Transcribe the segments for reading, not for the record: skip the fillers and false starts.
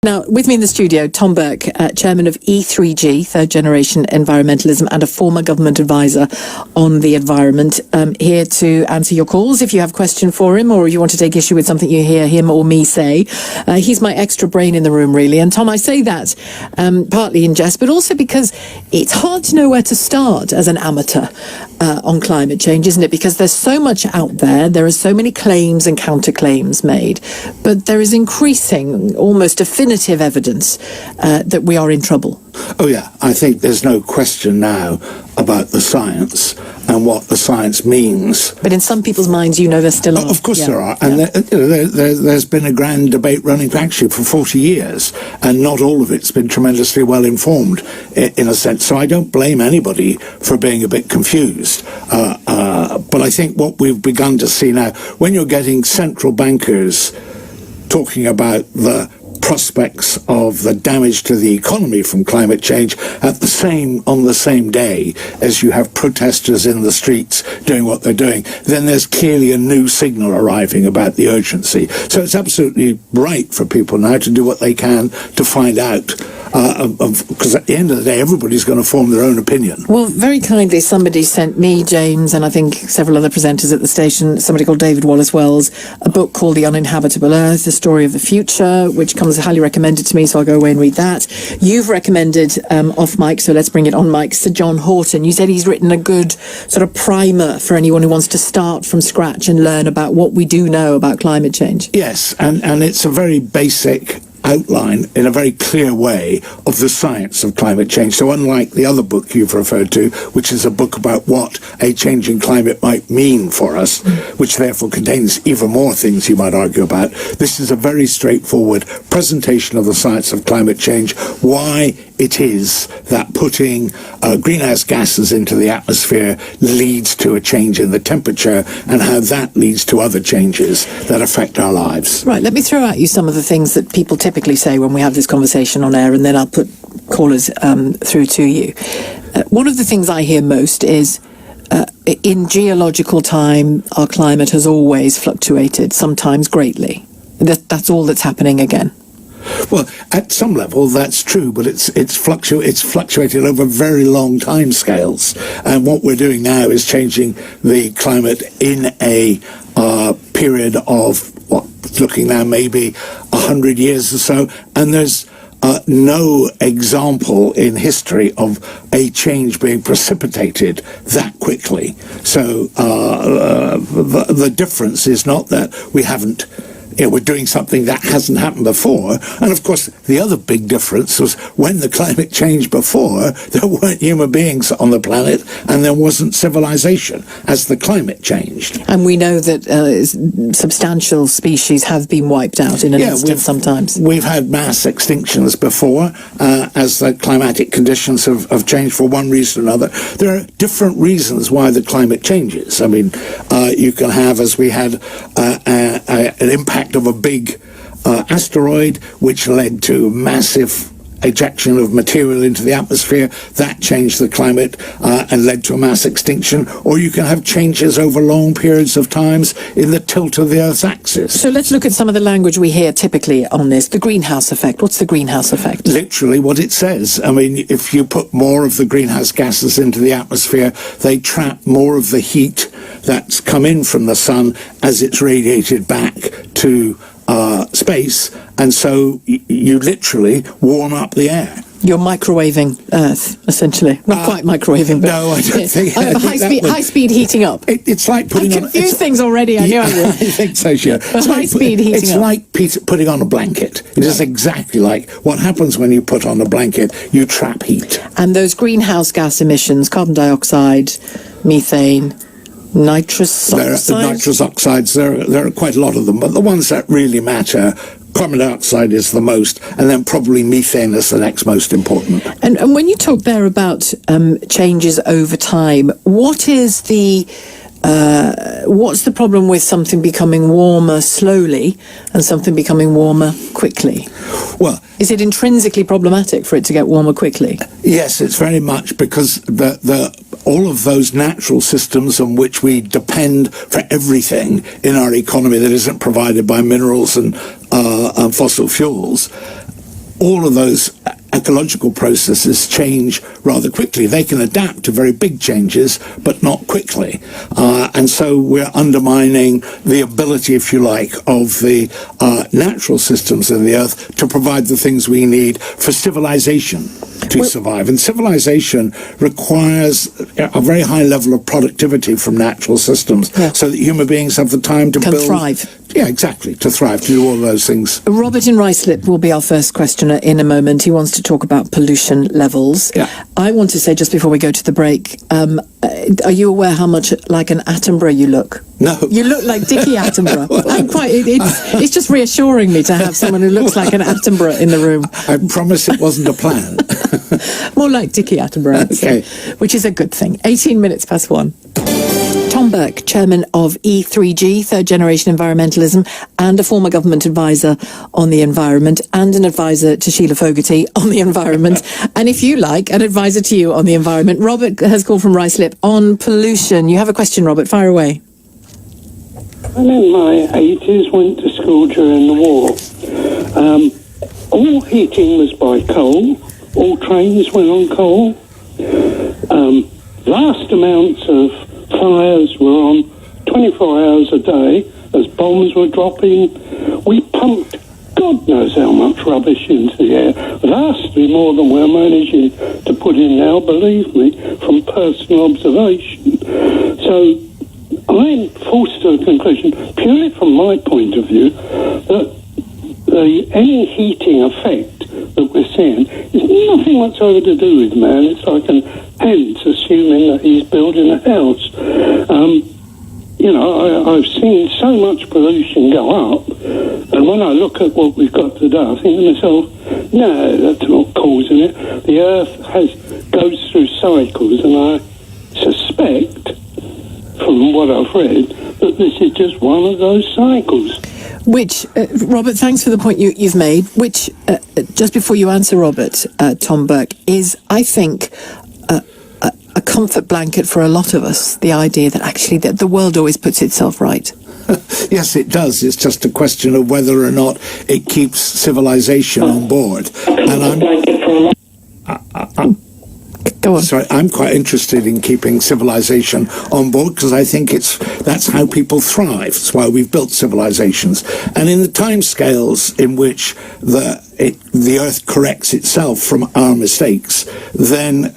Now, with me in the studio, Tom Burke, chairman of E3G, Third Generation Environmentalism, and a former government advisor on the environment, here to answer your calls. If you have a question for him or you want to take issue with something you hear him or me say, he's my extra brain in the room, really. And Tom, I say that partly in jest, but also because it's hard to know where to start as an amateur on climate change, isn't it? Because there's so much out there. There are so many claims and counterclaims made, but there is increasing, almost definitive evidence that we are in trouble. Oh yeah, I think there's no question now about the science and what the science means. But in some people's minds, there still are. Of course there are. And there's been a grand debate running actually for 40 years, and not all of it's been tremendously well informed in a sense. So I don't blame anybody for being a bit confused. But I think what we've begun to see now, when you're getting central bankers talking about the prospects of the damage to the economy from climate change on the same day as you have protesters in the streets doing what they're doing, then there's clearly a new signal arriving about the urgency. So it's absolutely right for people now to do what they can to find out, because at the end of the day, everybody's going to form their own opinion. Well, very kindly, somebody sent me, James, and I think several other presenters at the station, somebody called David Wallace-Wells, a book called The Uninhabitable Earth, The Story of the Future, which comes highly recommended to me, so I'll go away and read that. You've recommended, off mic, so let's bring it on mic, Sir John Horton. You said he's written a good sort of primer for anyone who wants to start from scratch and learn about what we do know about climate change. Yes, and it's a very basic outline in a very clear way of the science of climate change. So unlike the other book you've referred to, which is a book about what a changing climate might mean for us, which therefore contains even more things you might argue about, this is a very straightforward presentation of the science of climate change, why it is that putting greenhouse gases into the atmosphere leads to a change in the temperature, and how that leads to other changes that affect our lives. Right, let me throw at you some of the things that people typically say when we have this conversation on air, and then I'll put callers through to you. One of the things I hear most is, in geological time, our climate has always fluctuated, sometimes greatly. That's all that's happening again. Well, at some level that's true, but it's fluctuated over very long time scales, and what we're doing now is changing the climate in a period of looking now maybe 100 years or so, and there's no example in history of a change being precipitated that quickly. So the difference is not that we haven't, we're doing something that hasn't happened before. And of course, the other big difference was when the climate changed before, there weren't human beings on the planet and there wasn't civilization as the climate changed. And we know that substantial species have been wiped out in an instant sometimes. We've had mass extinctions before as the climatic conditions have changed for one reason or another. There are different reasons why the climate changes. I mean, you can have, as we had, an impact of a big asteroid which led to massive ejection of material into the atmosphere. That changed the climate and led to a mass extinction. Or you can have changes over long periods of times in the tilt of the Earth's axis. So let's look at some of the language we hear typically on this. The greenhouse effect. What's the greenhouse effect? Literally what it says. I mean, if you put more of the greenhouse gases into the atmosphere, they trap more of the heat that's come in from the sun as it's radiated back to space, and so you literally warm up the air. You're microwaving Earth, essentially. Not quite microwaving, but... No, I don't think... high-speed heating up. It's like putting on... I confused things already, I knew I would. I think so, sure. But high-speed heating up. It's like putting on a blanket. It is exactly like what happens when you put on a blanket. You trap heat. And those greenhouse gas emissions, carbon dioxide, methane... nitrous oxide? The nitrous oxides, there are quite a lot of them, but the ones that really matter, carbon dioxide is the most, and then probably methane is the next most important. And when you talk there about changes over time, what is what's the problem with something becoming warmer slowly and something becoming warmer quickly? Well, is it intrinsically problematic for it to get warmer quickly? Yes, it's very much because all of those natural systems on which we depend for everything in our economy that isn't provided by minerals and fossil fuels all of those ecological processes change rather quickly. They can adapt to very big changes, but not quickly. And so we're undermining the ability, if you like, of the natural systems of the Earth to provide the things we need for civilization to survive. And civilization requires a very high level of productivity from natural systems so that human beings have the time to thrive. Yeah, exactly, to thrive, to do all those things. Robert in Ruislip will be our first questioner in a moment. He wants to talk about pollution levels. Yeah. I want to say, just before we go to the break, are you aware how much like an Attenborough you look? No. You look like Dickie Attenborough. It's just reassuring me to have someone who looks like an Attenborough in the room. I promise it wasn't a plan. More like Dickie Attenborough, okay. Which is a good thing. 18 minutes past 1. Tom Burke, chairman of E3G, Third Generation Environmentalism, and a former government advisor on the environment, and an advisor to Sheila Fogarty on the environment, and if you like, an advisor to you on the environment. Robert has called from Ruislip on pollution. You have a question, Robert. Fire away. I'm in my 80s, went to school during the war. All heating was by coal. All trains went on coal. Vast amounts of fires were on 24 hours a day as bombs were dropping. We pumped God knows how much rubbish into the air, vastly more than we're managing to put in now, believe me, from personal observation. So I'm forced to a conclusion, purely from my point of view, that any heating effect that we're seeing is nothing whatsoever to do with man. It's like an ant assuming that he's building a house. I've seen so much pollution go up, and when I look at what we've got today, I think to myself, no, that's not causing it. The Earth goes through cycles, and I suspect, from what I've read, that this is just one of those cycles. Which, Robert, thanks for the point you've made, which, just before you answer, Robert, Tom Burke, is, I think, a comfort blanket for a lot of us, the idea that actually the world always puts itself right. Yes, it does. It's just a question of whether or not it keeps civilization on board. And Go on. Sorry, I'm quite interested in keeping civilization on board because I think that's how people thrive. It's why we've built civilizations. And in the timescales in which the Earth corrects itself from our mistakes, then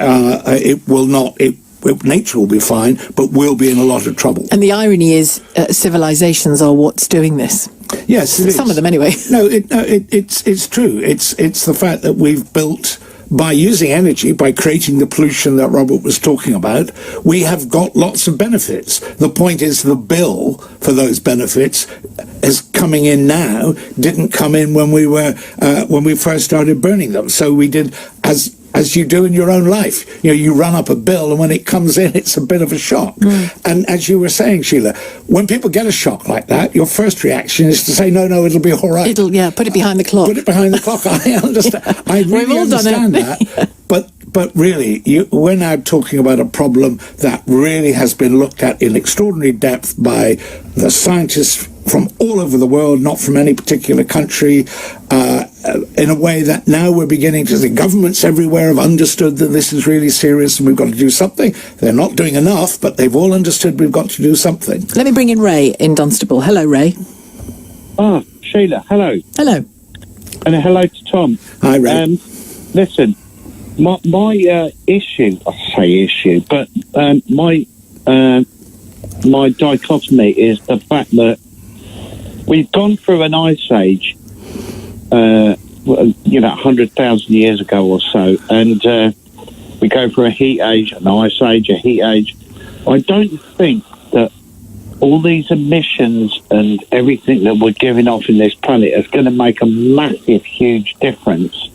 nature will be fine, but we'll be in a lot of trouble. And the irony is, civilizations are what's doing this. Yes, it is. Some of them, anyway. No, it's true. It's the fact that we've built, by using energy, by creating the pollution that Robert was talking about, we have got lots of benefits. The point is the bill for those benefits is coming in now, didn't come in when we first started burning them. So we did, as you do in your own life. You run up a bill, and when it comes in, it's a bit of a shock. And as you were saying, Sheila, when people get a shock like that, your first reaction is to say, no, it'll be all right. Put it behind the clock. Put it behind the clock. I understand. I really understand that. But really, we're now talking about a problem that really has been looked at in extraordinary depth by the scientists from all over the world, not from any particular country, in a way that now we're beginning to see governments everywhere have understood that this is really serious and we've got to do something. They're not doing enough, but they've all understood we've got to do something. Let me bring in Ray in Dunstable. Hello, Ray. Sheila, hello. Hello. And hello to Tom. Hi, Ray. Listen, my issue, I say issue, but my dichotomy is the fact that we've gone through an ice age, 100,000 years ago or so, and we go through a heat age, an ice age, a heat age. I don't think that all these emissions and everything that we're giving off in this planet is going to make a massive, huge difference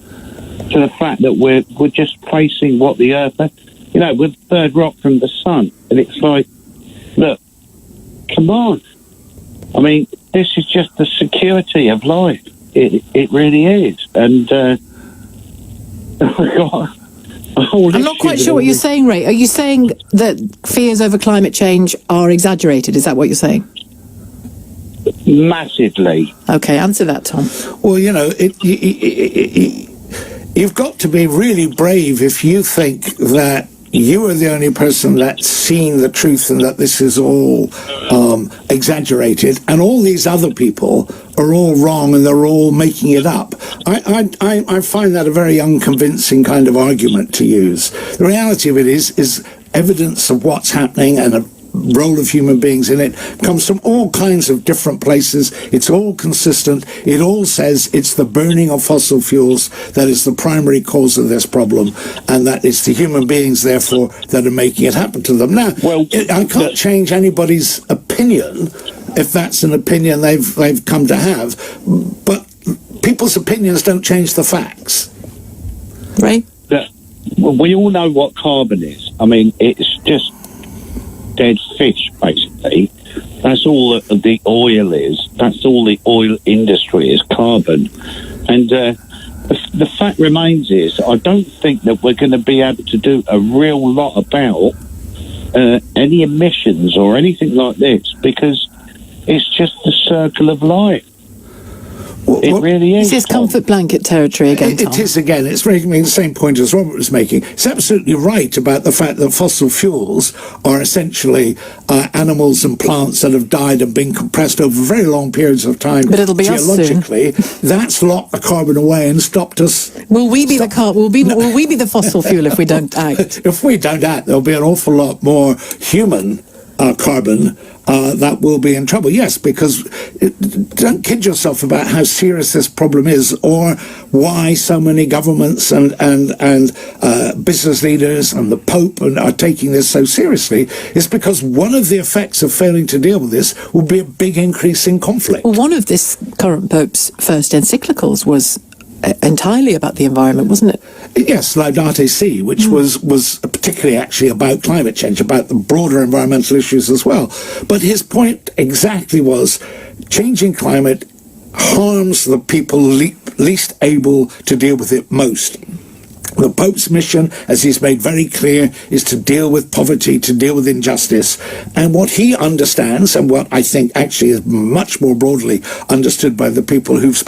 to the fact that we're just facing what the Earth, we're the third rock from the sun, and it's like, look, come on. I mean, this is just the security of life. It really is. And I'm not quite sure what you're saying, Ray. Are you saying that fears over climate change are exaggerated? Is that what you're saying? Massively. Okay, answer that, Tom. Well, you've got to be really brave if you think that you are the only person that's seen the truth and that this is all exaggerated, and all these other people are all wrong and they're all making it up. I find that a very unconvincing kind of argument to use. The reality of it is evidence of what's happening and a role of human beings in it comes from all kinds of different places. It's all consistent. It all says it's the burning of fossil fuels that is the primary cause of this problem, and that it's the human beings, therefore, that are making it happen to them. Now, I can't change anybody's opinion if that's an opinion they've come to have, but people's opinions don't change the facts. Right? Well, we all know what carbon is. I mean, it's just dead fish, basically. That's all that the oil is. That's all the oil industry is, carbon. And the fact remains is, I don't think that we're going to be able to do a real lot about any emissions or anything like this, because it's just the circle of life. It really is. This is comfort blanket territory again, Tom. It is again. It's making the same point as Robert was making. It's absolutely right about the fact that fossil fuels are essentially animals and plants that have died and been compressed over very long periods of time. But it'll be geologically. That's locked the carbon away and stopped us. Will we be will we be the fossil fuel if we don't act? If we don't act, there'll be an awful lot more human carbon that will be in trouble. Yes, because don't kid yourself about how serious this problem is, or why so many governments and business leaders and the Pope are taking this so seriously. Is because one of the effects of failing to deal with this will be a big increase in conflict. Well, one of this current Pope's first encyclicals was entirely about the environment, wasn't it? Yes, Laudate Si, which was particularly actually about climate change, about the broader environmental issues as well. But his point exactly was changing climate harms the people least able to deal with it most. The Pope's mission, as he's made very clear, is to deal with poverty, to deal with injustice. And what he understands, and what I think actually is much more broadly understood by the people who've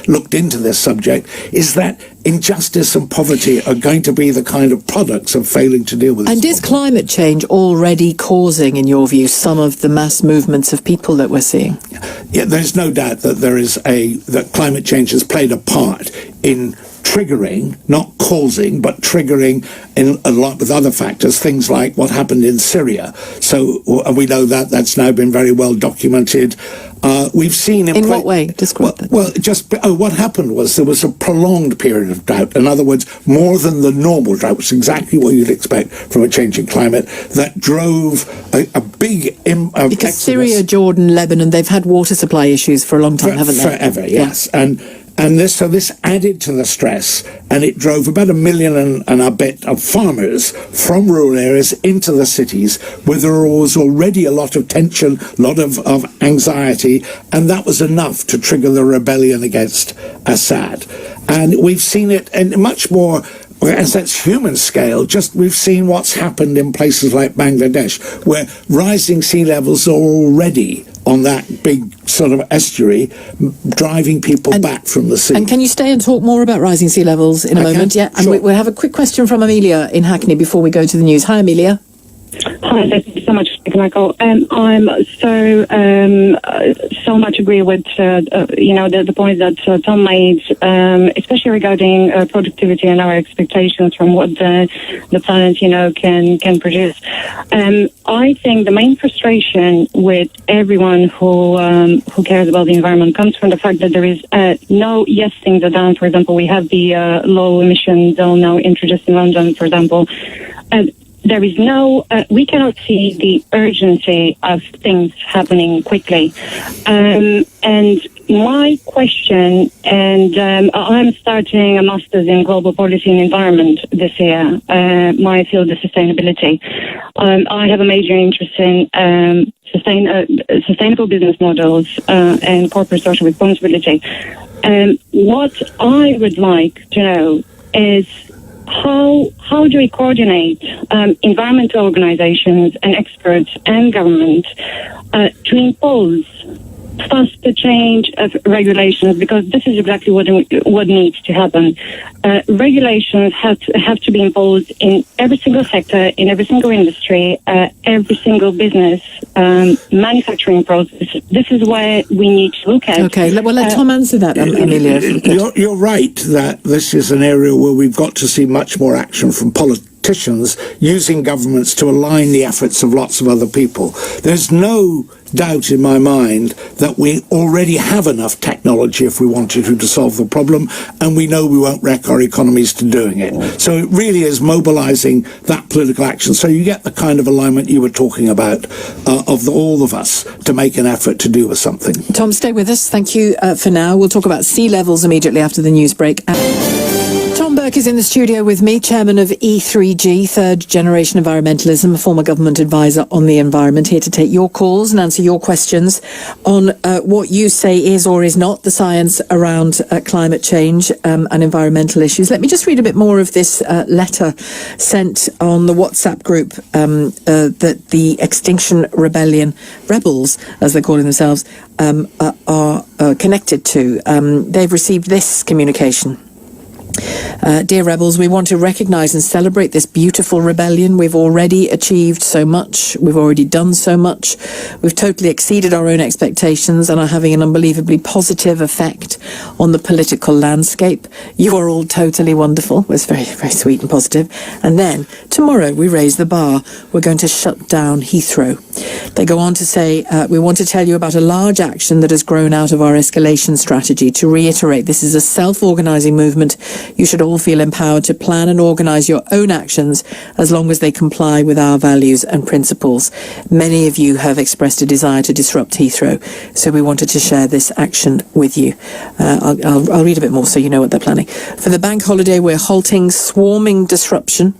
looked into this subject, is that injustice and poverty are going to be the kind of products of failing to deal with this. And is climate change already causing, in your view, some of the mass movements of people that we're seeing? Yeah, there's no doubt that that climate change has played a part in triggering, not causing, but triggering in a lot with other factors, things like what happened in Syria. So we know that that's now been very well documented. We've seen in what way? Describe that. Well, what happened was there was a prolonged period of drought. In other words, more than the normal drought, which is exactly what you'd expect from a changing climate, that drove a big because exodus. Syria, Jordan, Lebanon, they've had water supply issues for a long time, haven't they? Forever, yes. Yeah. And this added to the stress, and it drove about 1 million and a bit of farmers from rural areas into the cities, where there was already a lot of tension, a lot of anxiety, and that was enough to trigger the rebellion against Assad. And we've seen it in much more, as that's human scale, we've seen what's happened in places like Bangladesh, where rising sea levels are already on that big sort of estuary, driving people back from the sea. And can you stay and talk more about rising sea levels in a moment? Can. Yeah, and sure. we'll have a quick question from Amelia in Hackney before we go to the news. Hi, Amelia. Hi, thank you so much, Michael. I'm so much agree with the point that Tom made, especially regarding productivity and our expectations from what the planet can produce. I think the main frustration with everyone who cares about the environment comes from the fact that there is things are done. For example, we have the low emission zone now introduced in London, for example. There is we cannot see the urgency of things happening quickly. And my question, and I'm starting a master's in global policy and environment this year. My field is sustainability. I have a major interest in sustainable business models and corporate social responsibility. What I would like to know is how do we coordinate environmental organizations and experts and government to impose faster change of regulations, because this is exactly what needs to happen. Regulations have to be imposed in every single sector, in every single industry, every single business, manufacturing process. This is where we need to look at. Okay, well, let Tom answer that, Amelia. You're right that this is an area where we've got to see much more action from politicians using governments to align the efforts of lots of other people. There's no doubt in my mind that we already have enough technology if we wanted to solve the problem, and we know we won't wreck our economies to doing it. So it really is mobilizing that political action. So you get the kind of alignment you were talking about of all of us to make an effort to do something. Tom, stay with us. Thank you for now. We'll talk about sea levels immediately after the news break. Tom Burke is in the studio with me, chairman of E3G, Third Generation Environmentalism, a former government advisor on the environment, here to take your calls and answer your questions on what you say is or is not the science around climate change and environmental issues. Let me just read a bit more of this letter sent on the WhatsApp group that the Extinction Rebellion rebels, as they're calling themselves, are connected to. They've received this communication. Dear rebels, we want to recognise and celebrate this beautiful rebellion. We've already achieved so much. We've already done so much. We've totally exceeded our own expectations and are having an unbelievably positive effect on the political landscape. You are all totally wonderful. It's very, very sweet and positive. And then tomorrow we raise the bar. We're going to shut down Heathrow. They go on to say, we want to tell you about a large action that has grown out of our escalation strategy. To reiterate, this is a self-organising movement. You should all feel empowered to plan and organise your own actions as long as they comply with our values and principles. Many of you have expressed a desire to disrupt Heathrow, so we wanted to share this action with you. I'll read a bit more so you know what they're planning. For the bank holiday, we're halting swarming disruption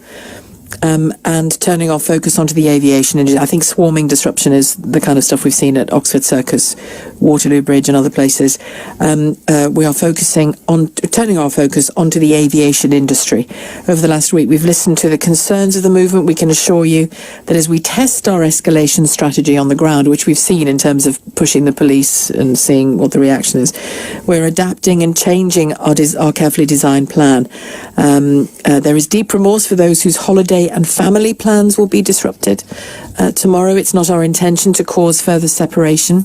and turning our focus onto the aviation industry. I think swarming disruption is the kind of stuff we've seen at Oxford Circus, Waterloo Bridge and other places. We are focusing on turning our focus onto the aviation industry. Over the last week, we've listened to the concerns of the movement. We can assure you that as we test our escalation strategy on the ground, which we've seen in terms of pushing the police and seeing what the reaction is, we're adapting and changing our carefully designed plan. There is deep remorse for those whose holiday and family plans will be disrupted. Tomorrow, it's not our intention to cause further separation.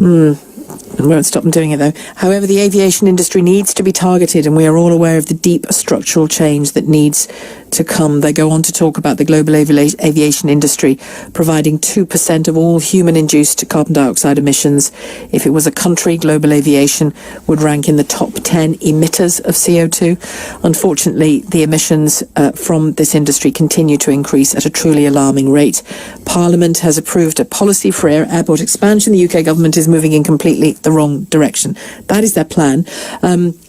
We won't stop them doing it, though. However, the aviation industry needs to be targeted, and we are all aware of the deep structural change that needs to come. They go on to talk about the global aviation industry providing 2% of all human-induced carbon dioxide emissions. If it was a country, global aviation would rank in the top 10 emitters of CO2. Unfortunately, the emissions from this industry continue to increase at a truly alarming rate. Parliament has approved a policy for airport expansion. The UK government is moving in completely the wrong direction. That is their plan.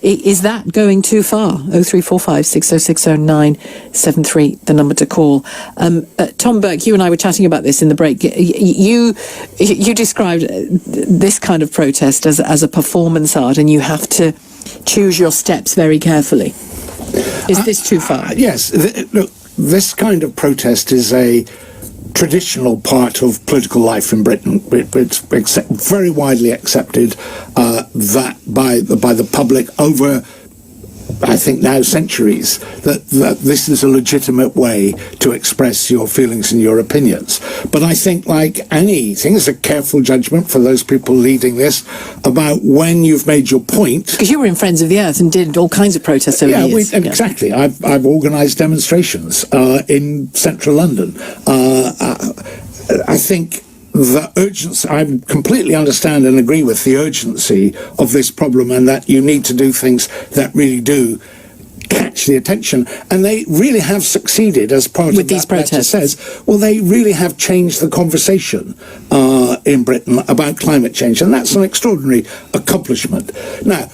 Is that going too far? 0345 6060 973, the number to call. Tom Burke, you and I were chatting about this in the break. You described this kind of protest as a performance art, and you have to choose your steps very carefully. Is this too far? Yes. Look, this kind of protest is a traditional part of political life in Britain. It's very widely accepted that by the public over, I think now, centuries, that this is a legitimate way to express your feelings and your opinions. But I think, like anything, it's a careful judgment for those people leading this about when you've made your point. Because you were in Friends of the Earth and did all kinds of protests over the years. Exactly. I've organised demonstrations in central London. I think the urgency, I completely understand and agree with the urgency of this problem, and that you need to do things that really do catch the attention. And they really have succeeded, as part of these protests says. Well, they really have changed the conversation in Britain about climate change, and that's an extraordinary accomplishment. Now,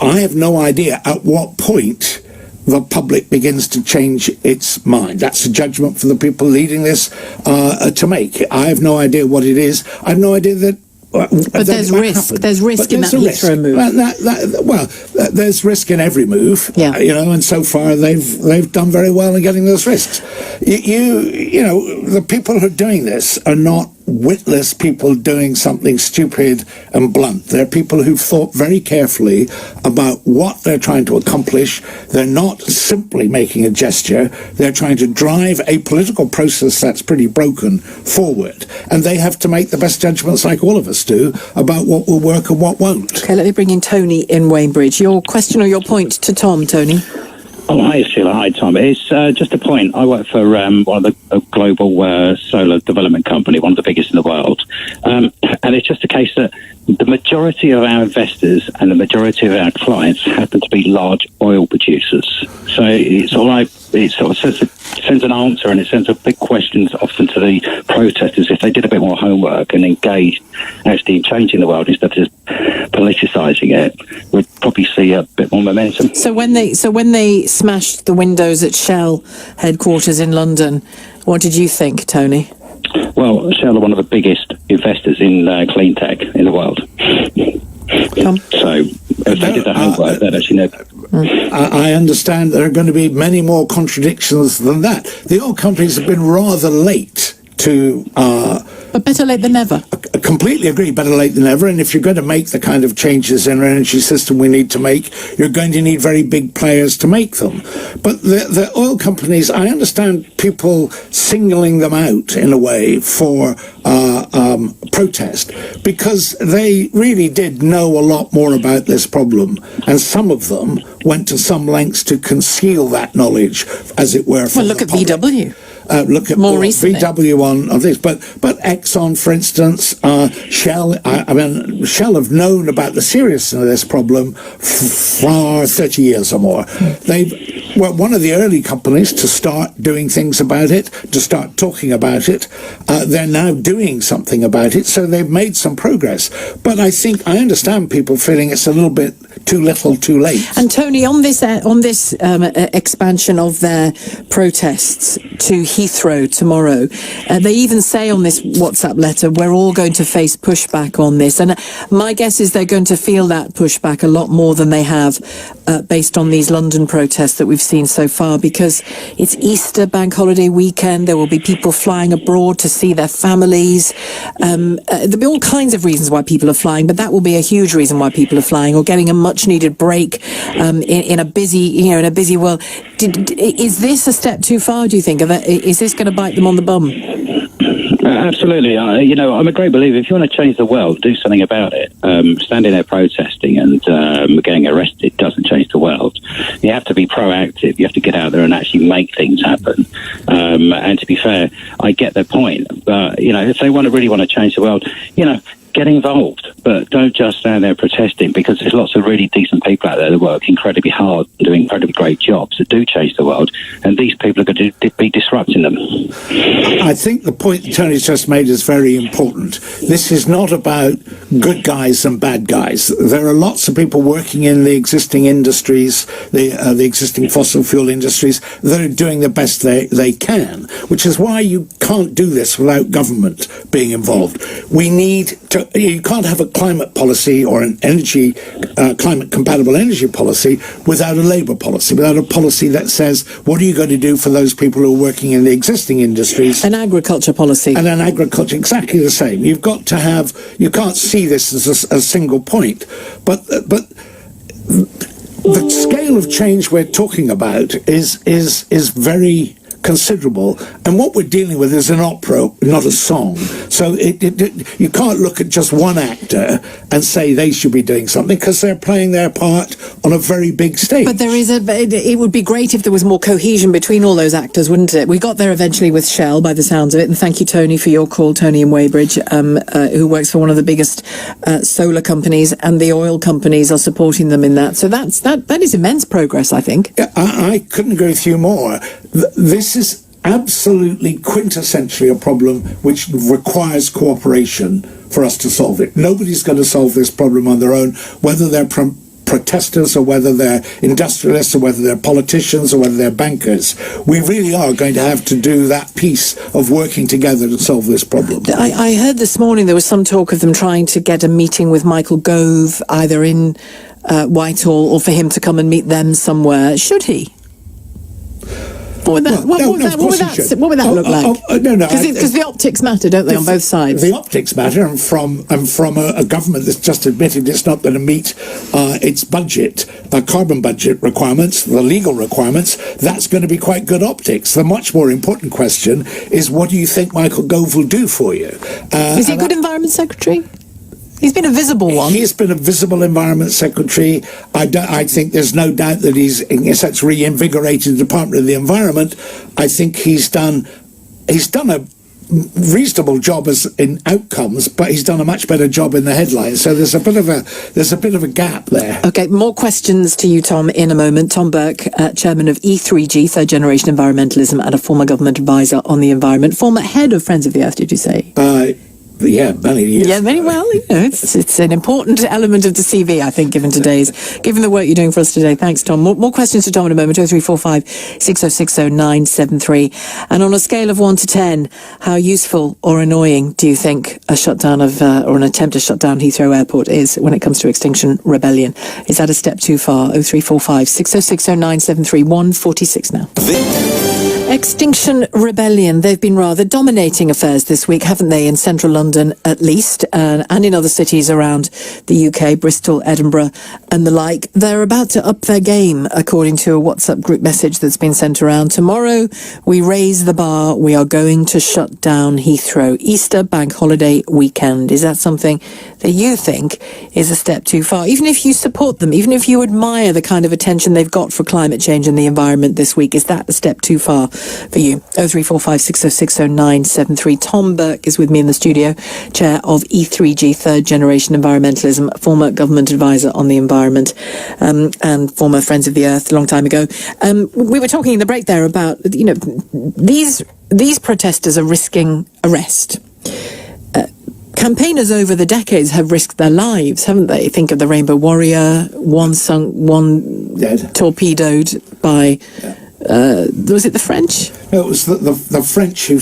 I have no idea at what point the public begins to change its mind. That's a judgment for the people leading this to make. I have no idea what it is. I have no idea that. But there's risk. There's risk in that Heathrow move. Well, there's risk in every move. Yeah. And so far they've done very well in getting those risks. You know, the people who are doing this are not witless people doing something stupid and blunt. They're people who've thought very carefully about what they're trying to accomplish. They're not simply making a gesture. They're trying to drive a political process that's pretty broken forward. And they have to make the best judgments, like all of us do, about what will work and what won't. Okay, let me bring in Tony in Weybridge. Your question or your point to Tom, Tony? Oh, hi, Sheila. Hi, Tom. It's just a point. I work for one of the global solar development company, one of the biggest in the world. And it's just a case that the majority of our investors and the majority of our clients happen to be large oil producers. So it's all right. It sort of sends an answer, and it sends a big questions often to the protesters. If they did a bit more homework and engaged actually in changing the world instead of just politicising it, we'd probably see a bit more momentum. So when they smashed the windows at Shell headquarters in London, what did you think, Tony? Well, Shell are one of the biggest investors in clean tech in the world. So if they did the homework, they'd actually know. I understand there are going to be many more contradictions than that. The oil companies have been rather late to... But better late than never. I completely agree, better late than never. And if you're going to make the kind of changes in our energy system we need to make, you're going to need very big players to make them. But the oil companies, I understand people singling them out in a way for protest, because they really did know a lot more about this problem. And some of them went to some lengths to conceal that knowledge, as it were, from Well, look the at public. VW. Look at More recently. VW on this, but Exxon, for instance, Shell. Shell have known about the seriousness of this problem for 30 years or more. They were one of the early companies to start doing things about it, to start talking about it. They're now doing something about it, so they've made some progress. But I understand people feeling it's a little bit too little, too late. And Tony, on this expansion of their protests to Heathrow tomorrow, they even say on this WhatsApp letter, we're all going to face pushback on this. And my guess is they're going to feel that pushback a lot more than they have based on these London protests that we've seen so far, because it's Easter bank holiday weekend. There will be people flying abroad to see their families. There'll be all kinds of reasons why people are flying, but that will be a huge reason why people are flying, or getting a much needed break in a busy world. Is this a step too far, do you think? Is this going to bite them on the bum? Absolutely. I'm a great believer. If you want to change the world, do something about it. Standing there protesting and getting arrested doesn't change the world. You have to be proactive. You have to get out there and actually make things happen. And to be fair, I get their point. But, if they really want to change the world, get involved, but don't just stand there protesting, because there's lots of really decent people out there that work incredibly hard and do incredibly great jobs that do change the world, and these people are going to be disrupting them. I think the point that Tony's just made is very important. This is not about good guys and bad guys. There are lots of people working in the existing industries, the existing fossil fuel industries, that are doing the best they can, which is why you can't do this without government being involved. You can't have a climate policy or an climate compatible energy policy without a labour policy, without a policy that says, what are you going to do for those people who are working in the existing industries? An agriculture policy. And an agriculture, exactly the same. You've got to have, you can't see this as a single point, but the scale of change we're talking about is very considerable, and what we're dealing with is an opera, not a song. So you can't look at just one actor and say they should be doing something, because they're playing their part on a very big stage. But it would be great if there was more cohesion between all those actors, wouldn't it? We got there eventually with Shell, by the sounds of it, and thank you, Tony, for your call, Tony in Weybridge, who works for one of the biggest solar companies, and the oil companies are supporting them in that. So that is immense progress, I think. Yeah, I couldn't agree with you more. This is absolutely quintessentially a problem which requires cooperation for us to solve it. Nobody's going to solve this problem on their own, whether they're protesters or whether they're industrialists or whether they're politicians or whether they're bankers. We really are going to have to do that piece of working together to solve this problem. I heard this morning there was some talk of them trying to get a meeting with Michael Gove, either in Whitehall or for him to come and meet them somewhere. Should he? What would that look like? No, because the optics matter, don't they, on both sides? The optics matter, and from a government that's just admitted it's not going to meet its budget, carbon budget requirements, the legal requirements, that's going to be quite good optics. The much more important question is, what do you think Michael Gove will do for you? Is he a good Environment Secretary? He's been a visible one. He's been a visible Environment Secretary. I think there's no doubt that he's, in a sense, reinvigorated the Department of the Environment. I think he's done a reasonable job in outcomes, but he's done a much better job in the headlines. So there's a bit of a gap there. Okay, more questions to you, Tom, in a moment. Tom Burke, chairman of E3G, third generation environmentalism, and a former government advisor on the environment. Former head of Friends of the Earth, did you say? Yeah, many years. Yeah, it's an important element of the CV, I think, given the work you're doing for us today. Thanks, Tom. More questions to Tom in a moment. 0345 6060 973. And on a scale of 1 to 10, how useful or annoying do you think a shutdown of or an attempt to shut down Heathrow Airport is when it comes to Extinction Rebellion? Is that a step too far? 0345 6060 973. 1:46 now. Extinction Rebellion, they've been rather dominating affairs this week, haven't they, in central London at least, and in other cities around the UK, Bristol, Edinburgh and the like. They're about to up their game, according to a WhatsApp group message that's been sent around. Tomorrow, we raise the bar. We are going to shut down Heathrow. Easter bank holiday weekend. Is that something that you think is a step too far? Even if you support them, even if you admire the kind of attention they've got for climate change and the environment this week, is that a step too far for you? 0345 6060 973. Tom Burke is with me in the studio, chair of E3G, third generation environmentalism, former government advisor on the environment, and former Friends of the Earth a long time ago. We were talking in the break there about, these protesters are risking arrest. Campaigners over the decades have risked their lives, haven't they? Think of the Rainbow Warrior, one sunk, one dead, torpedoed by... was it the French? No, it was the French who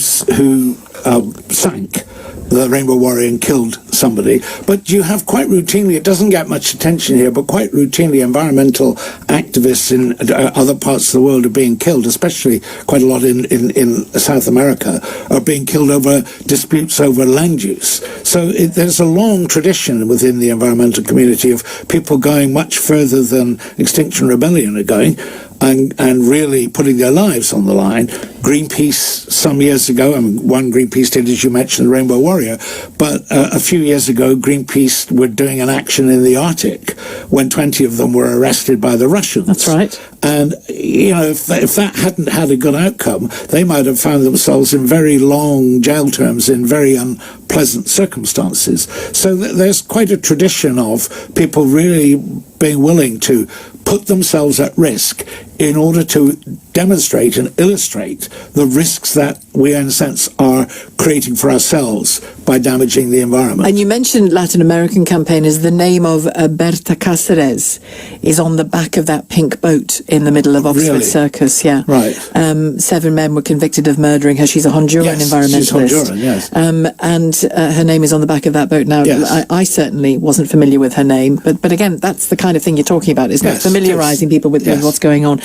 sank the Rainbow Warrior and killed somebody. But you have quite routinely, it doesn't get much attention here, but quite routinely environmental activists in other parts of the world are being killed, especially quite a lot in South America, are being killed over disputes over land use. So there's a long tradition within the environmental community of people going much further than Extinction Rebellion are going, and really putting their lives on the line. Greenpeace some years ago, one Greenpeace did, as you mentioned, the Rainbow Warrior, but a few years ago Greenpeace were doing an action in the Arctic when 20 of them were arrested by the Russians. That's right. And, if that hadn't had a good outcome, they might have found themselves in very long jail terms in very unpleasant circumstances. So there's quite a tradition of people really being willing to put themselves at risk in order to demonstrate and illustrate the risks that we, in a sense, are creating for ourselves by damaging the environment. And you mentioned Latin American campaigners. The name of Berta Cáceres is on the back of that pink boat in the middle of Oxford Circus. Yeah, right. 7 men were convicted of murdering her. She's a Honduran environmentalist. She's Honduran, yes. And her name is on the back of that boat now. Yes. I certainly wasn't familiar with her name, but again, that's the kind of thing you're talking about, isn't it? Familiarising people with what's going on.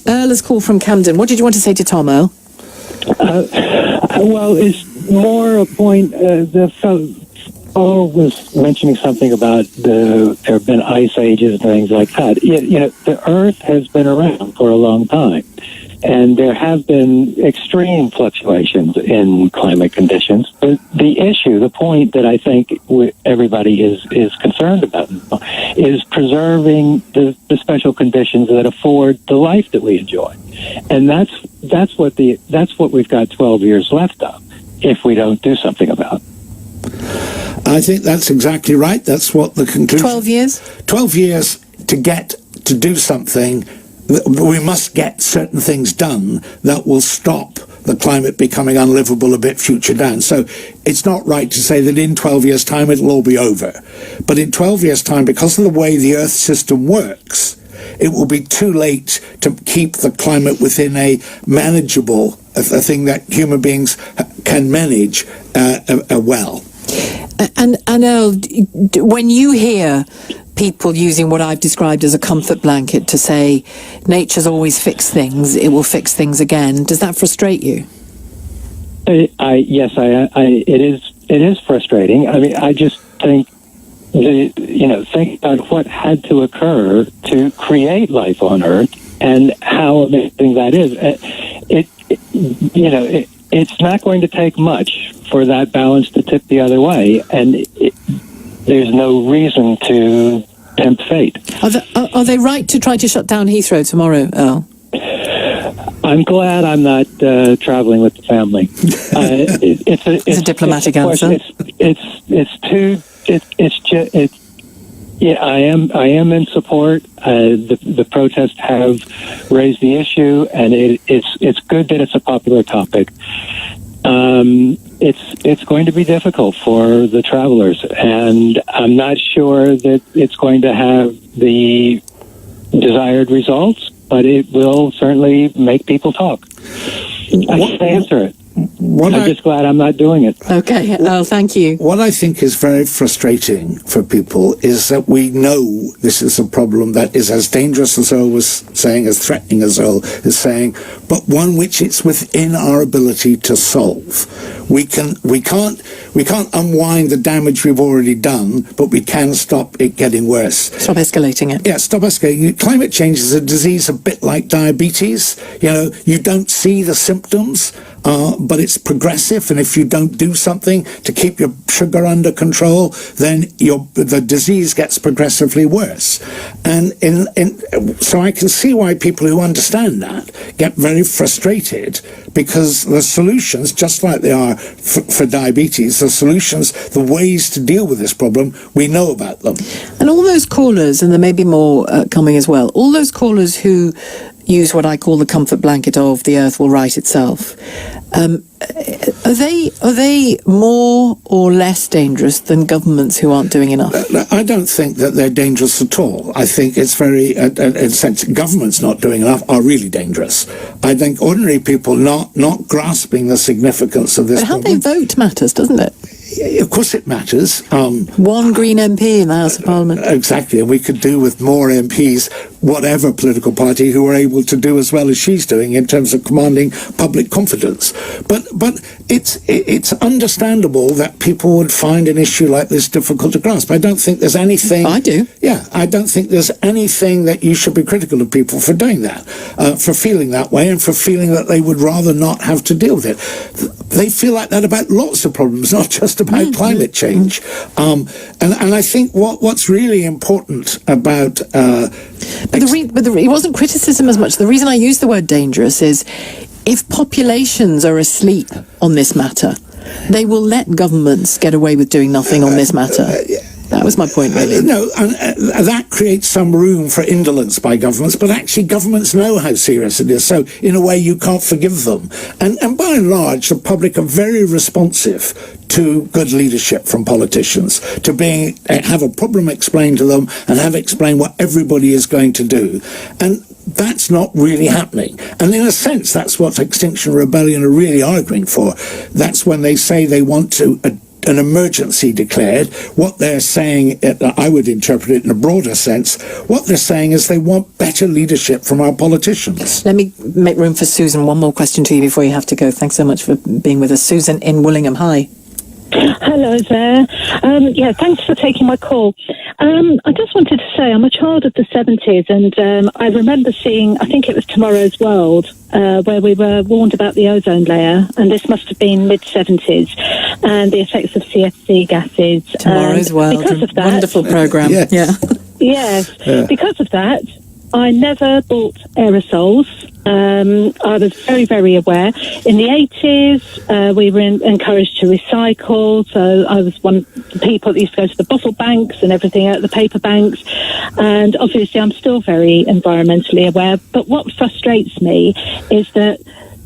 Earl has called from Camden. What did you want to say to Tom, Earl? Well, it's more a point. The fellow was mentioning something about there have been ice ages and things like that. The Earth has been around for a long time, and there have been extreme fluctuations in climate conditions. But the point that I think everybody is concerned about is preserving the special conditions that afford the life that we enjoy. And that's what we've got 12 years left of if we don't do something about it. I think that's exactly right. That's what the conclusion... 12 years? 12 years to do something. We must get certain things done that will stop the climate becoming unlivable a bit future down. So it's not right to say that in 12 years' time it'll all be over. But in 12 years' time, because of the way the Earth system works, it will be too late to keep the climate within a manageable, a thing that human beings can manage well. And Earl, when you hear people using what I've described as a comfort blanket to say nature's always fixed things, it will fix things again, does that frustrate you? Yes, it is frustrating. I mean, I just think think about what had to occur to create life on Earth and how amazing that is. It's not going to take much for that balance to tip the other way, and there's no reason to tempt fate. Are they right to try to shut down Heathrow tomorrow, Earl? I'm glad I'm not traveling with the family. It's a diplomatic answer. I am in support. The protests have raised the issue, and it's good that it's a popular topic. It's going to be difficult for the travelers, and I'm not sure that it's going to have the desired results, but it will certainly make people talk. I can't answer it. I'm just glad I'm not doing it. Okay, thank you. What I think is very frustrating for people is that we know this is a problem that is as dangerous as Earl was saying, as threatening as Earl is saying, but one which it's within our ability to solve. We can't unwind the damage we've already done, but we can stop it getting worse. Stop escalating it. Yeah, stop escalating. Climate change is a disease a bit like diabetes. You don't see the symptoms, but it's progressive, and if you don't do something to keep your sugar under control, then the disease gets progressively worse. And so I can see why people who understand that get very frustrated, because the solutions, just like they are for diabetes, the solutions, the ways to deal with this problem, we know about them. And all those callers, and there may be more coming as well, all those callers who use what I call the comfort blanket of the earth will right itself, are they more or less dangerous than governments who aren't doing enough? I don't think that they're dangerous at all. I think it's very, in a sense, governments not doing enough are really dangerous. I think ordinary people not grasping the significance of this But how problem. they vote matters, doesn't it? Of course it matters. One Green MP in the House of Parliament. Exactly, and we could do with more MPs, whatever political party, who are able to do as well as she's doing in terms of commanding public confidence. But it's understandable that people would find an issue like this difficult to grasp. I don't think there's anything... I do. Yeah, I don't think there's anything that you should be critical of people for doing that, for feeling that way, and for feeling that they would rather not have to deal with it. They feel like that about lots of problems, not just about climate change. And I think what's really important about... But it wasn't criticism as much. The reason I use the word dangerous is if populations are asleep on this matter, they will let governments get away with doing nothing on this matter. That was my point, really. No, and that creates some room for indolence by governments, but actually governments know how serious it is, so in a way you can't forgive them. And by and large, the public are very responsive to good leadership from politicians, to have a problem explained to them and have explained what everybody is going to do. And that's not really happening. And in a sense, that's what Extinction Rebellion are really arguing for. That's when they say they want to an emergency declared. What they're saying, I would interpret it in a broader sense, what they're saying is they want better leadership from our politicians. Let me make room for Susan. One more question to you before you have to go. Thanks so much for being with us. Susan in Willingham. Hi. Hello there. Thanks for taking my call. I just wanted to say I'm a child of the 70s, and I remember seeing, I think it was Tomorrow's World, where we were warned about the ozone layer, and this must have been mid-70s, and the effects of CFC gases. Tomorrow's World, because of that, wonderful programme. Yes. Yeah. Yes, because of that, I never bought aerosols. I was very, very aware. In the 80s, we were encouraged to recycle, so I was one of the people that used to go to the bottle banks and everything at the paper banks, and obviously I'm still very environmentally aware, but what frustrates me is that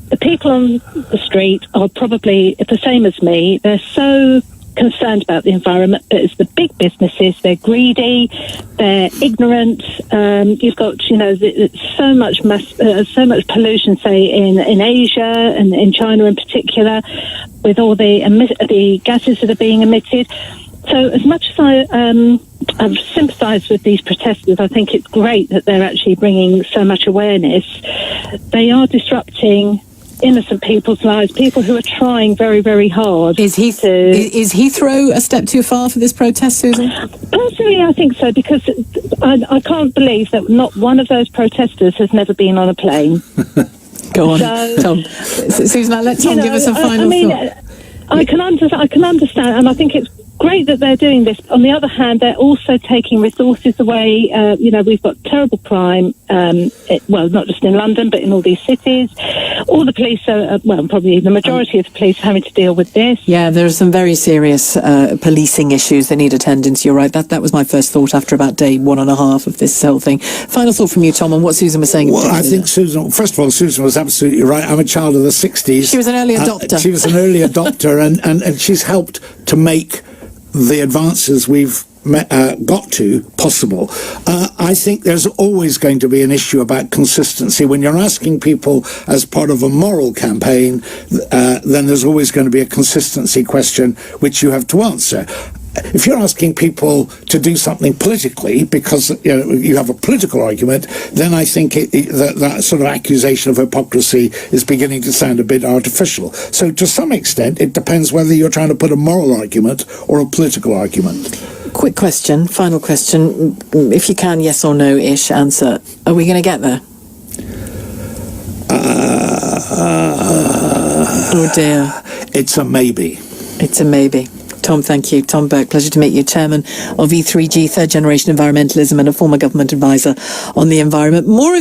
the people on the street are probably the same as me. They're so concerned about the environment, but it's the big businesses. They're greedy, they're ignorant. You've got, so much pollution, say in Asia and in China in particular, with all the gases that are being emitted. So as much as I've sympathised with these protesters, I think it's great that they're actually bringing so much awareness. They are disrupting innocent people's lives, people who are trying very, very hard. Is Heathrow a step too far for this protest, Susan? Personally, I think so, because I can't believe that not one of those protesters has never been on a plane. Go on, Tom. Susan, I'll let Tom give us a final thought. I can understand, and I think it's great that they're doing this. On the other hand, they're also taking resources away. We've got terrible crime, not just in London, but in all these cities. All the police probably the majority of the police are having to deal with this. Yeah, there are some very serious policing issues that need attendance. You're right. That was my first thought after about day 1.5 of this whole thing. Final thought from you, Tom, on what Susan was saying. Well, I think Susan was absolutely right. I'm a child of the 60s. She was an early adopter. She was an early adopter, and she's helped to make the advances we've got to possible. I think there's always going to be an issue about consistency. When you're asking people as part of a moral campaign, then there's always going to be a consistency question which you have to answer. If you're asking people to do something politically because you have a political argument, then I think that sort of accusation of hypocrisy is beginning to sound a bit artificial. So to some extent, it depends whether you're trying to put a moral argument or a political argument. Quick question, final question. If you can, yes or no-ish answer. Are we going to get there? Oh dear. It's a maybe. It's a maybe. Tom, thank you. Tom Burke, pleasure to meet you, Chairman of E3G, Third Generation Environmentalism, and a former government advisor on the environment. More